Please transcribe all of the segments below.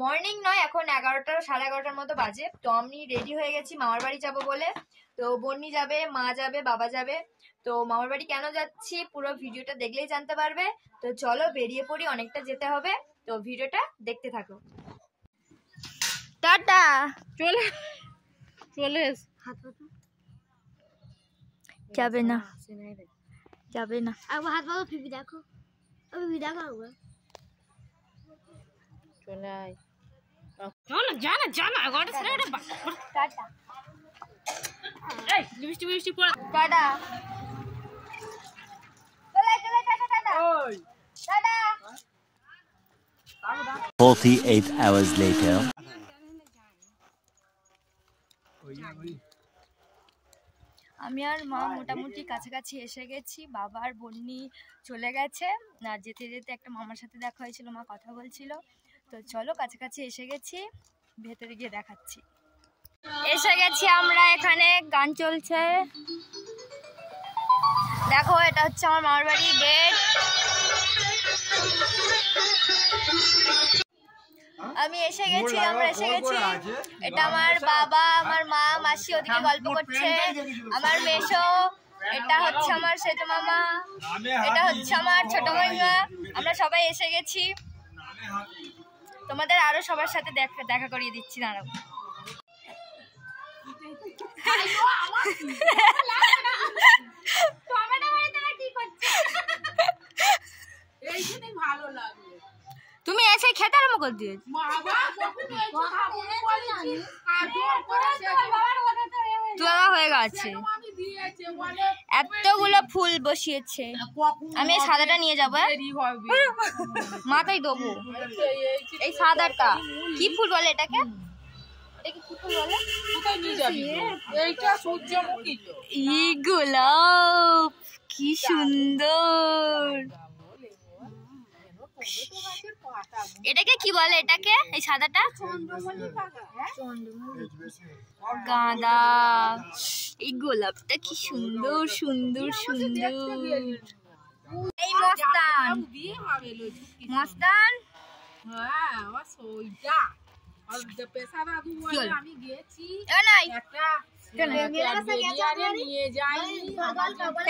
Morning নয়, এখন 11টা 11:30 মতো বাজে। তো আমি রেডি হয়ে গেছি মামার বাড়ি যাবো বলে। তো বন্নি যাবে, মা যাবে, বাবা যাবে। তো মামার বাড়ি কেন যাচ্ছি পুরো ভিডিওটা দেখলেই জানতে পারবে। তো চলো বেরিয়ে পড়ি, অনেকটা যেতে হবে। তো ভিডিওটা দেখতে থাকো। টাটা। চলে যাবে না, যাবে না। একবার হাত বাঁধো, ফিফি দেখো, ফিফি দেখো একবার। চলে আয়, চলো জানা ঘরে ছেড়ে টাটা। এই লিপস্টিক পড়া টাটা। চলে চলে, টাটা টাটা। ওই টাটা। 48 hours later. আমি আর মা মোটামুটি কাছাকাছি এসে গেছি। বাবা আর বন্নি চলে গেছে। আর যেতে যেতে একটা মামার সাথে দেখা হয়েছিল, মা কথা বলছিল। তো চলো কাছাকাছি এসে গেছি, ভেতরে গিয়ে দেখাচ্ছি। এসে গেছি আমরা, এখানে গান চলছে। দেখো এটা হচ্ছে আমার মামার বাড়ির গেট। আমি এসে গেছি, আমরা এসে গেছি। এটা আমার বাবা, আমার মা, মাসি ওদিকে গল্প করছে, আমার মেশো, এটা হচ্ছে আমার সেজো মামা, এটা হচ্ছে আমার ছোট মাইমা। আমরা সবাই এসে গেছি। তোমাদের আরো সবার সাথে দেখা করিয়ে দিচ্ছি, দাঁড়াও। তুমি এসে খেতে আরম্ভ করে দিয়েছ। তোলা হয়ে গেছে, এতগুলো ফুল বসিয়েছে। আমি এই সাদাটা নিয়ে যাবো, মাথায় দেবো। এই সাদাটা কি ফুল বলে এটাকে? গোলাপ, কি সুন্দর। এটাকে কি বলে? এটাকে এই সাদাটা গাঁদা। এই গোলাপটা কি সুন্দর সুন্দর সুন্দর। এই মস্তান, মস্তান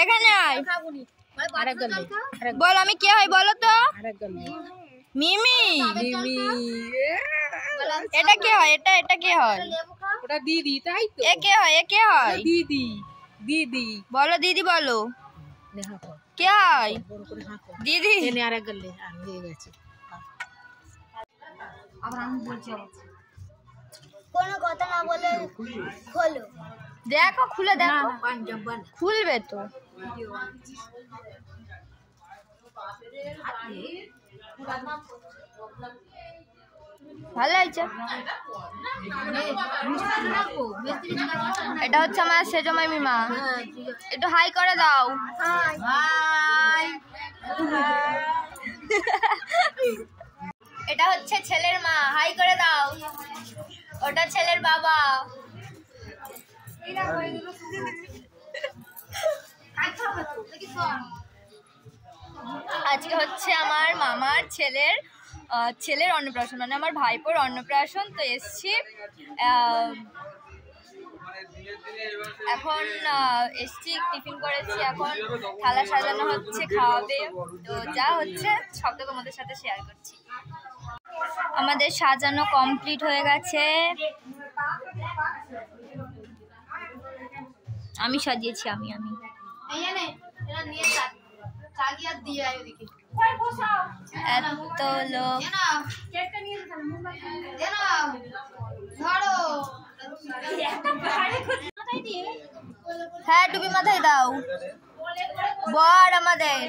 এখানে আয়। বল আমি কে হয় বলো তো? মিমি। এটা কে হয়? এটা কে হয়? ওটা দিদি, তাই তো? এ কে হয়? এ কে হয়? দিদি দিদি বলো, দিদি বলো। কে হয় দিদি? আরেক গেলে আর হয়ে গেছে। আবার আমি বলছি, কোনো কথা না বলে খোলো। দেখো খুলে দেখো, খুলবে তো। ভালো হয়েছে। এটা হচ্ছে আমার সেজো মামিমা। একটু হাই করে দাও। এটা হচ্ছে ছেলের মা, হাই করে দাও। ওটা ছেলের বাবা। আজকে হচ্ছে আমার মামার ছেলের অন্নপ্রাশন, মানে আমার ভাইপোর অন্নপ্রাশন। তো এসছি, এখন এসছি, টিফিন করেছি, এখন থালা সাজানো হচ্ছে, খাওয়াবে। তো যা হচ্ছে সবটা তোমাদের সাথে শেয়ার করছি। আমাদের সাজানো কমপ্লিট হয়ে গেছে। আমি সাজিয়েছি, আমি এত লোক। হ্যাঁ টুপি মাথায় দাও। বর আমাদের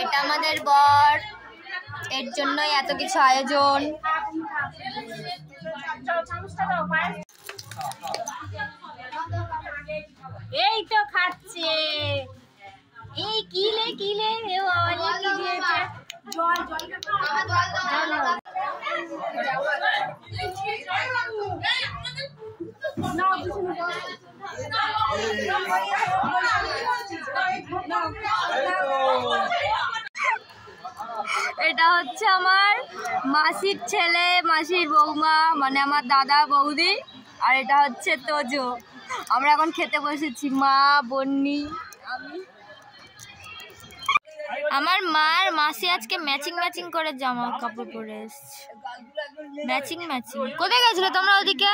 এটা আমাদের বর, এর জন্যই এত কিছু আয়োজন। এই তো খাচ্ছে। এই কিলে কিলে এটা হচ্ছে আমার মাসির ছেলে, মাসির বৌমা, মানে আমার দাদা বৌদি। আর এটা হচ্ছে তোজো। আমরা এখন খেতে বসেছি, মা, বন্নি, আমি। আমার মার মাসি আজকে ম্যাচিং করে জামা কাপড় পরে এসছে, ম্যাচিং। কোথায় গেছিলে তোমরা ওদিকে?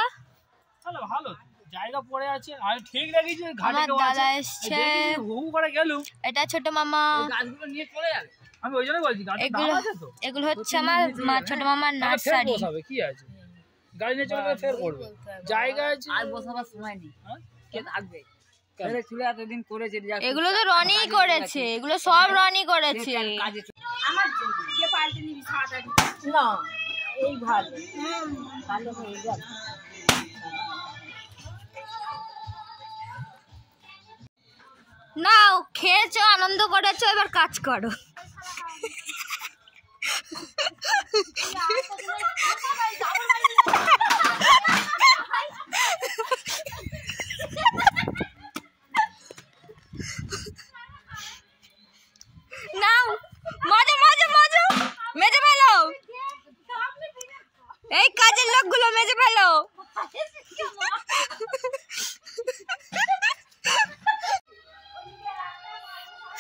ভালো জায়গা পড়ে আছে, আমি ঠিক রেখেছি। আমার দাদা এসছে, এটা ছোট মামা। গাছগুলো নিয়ে চলে যাবে, আমি ওই জন্য বলছি। এগুলো হচ্ছে আমার ছোট মামার নার্সারি। কি আছে, গাড়ি নিয়ে চলে গেলে ফের করবে, জায়গা আছে আর বসাবার সময় নেই। কে থাকবে? এতদিন করেছে, এগুলো তো রনি করেছে, এগুলো সব রনি করেছে। আমার যে পাল্টে নিবি সাদা না, এই ভালো ভালো হয়ে গেল। নাও, খেয়েছো, আনন্দ করেছো, এবার কাজ করো। নাও, মজা মেজে ফেলো, এই কাজের লোকগুলো মেজে ফেলো।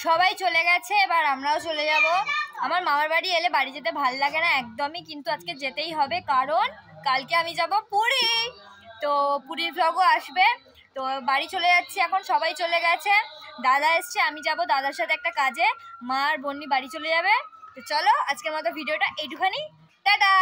সবাই চলে গেছে, এবার আমরাও চলে যাব। আমার মামার বাড়ি এলে বাড়ি যেতে ভাল লাগে না একদমই, কিন্তু আজকে যেতেই হবে, কারণ কালকে আমি যাব পুরী। তো পুরীর ভ্লগও আসবে। তো বাড়ি চলে যাচ্ছি এখন, সবাই চলে গেছে। দাদা এসছে, আমি যাব দাদার সাথে একটা কাজে। মা আর বন্নি বাড়ি চলে যাবে। তো চলো, আজকের মতো ভিডিওটা এইটুখানি, টাটা।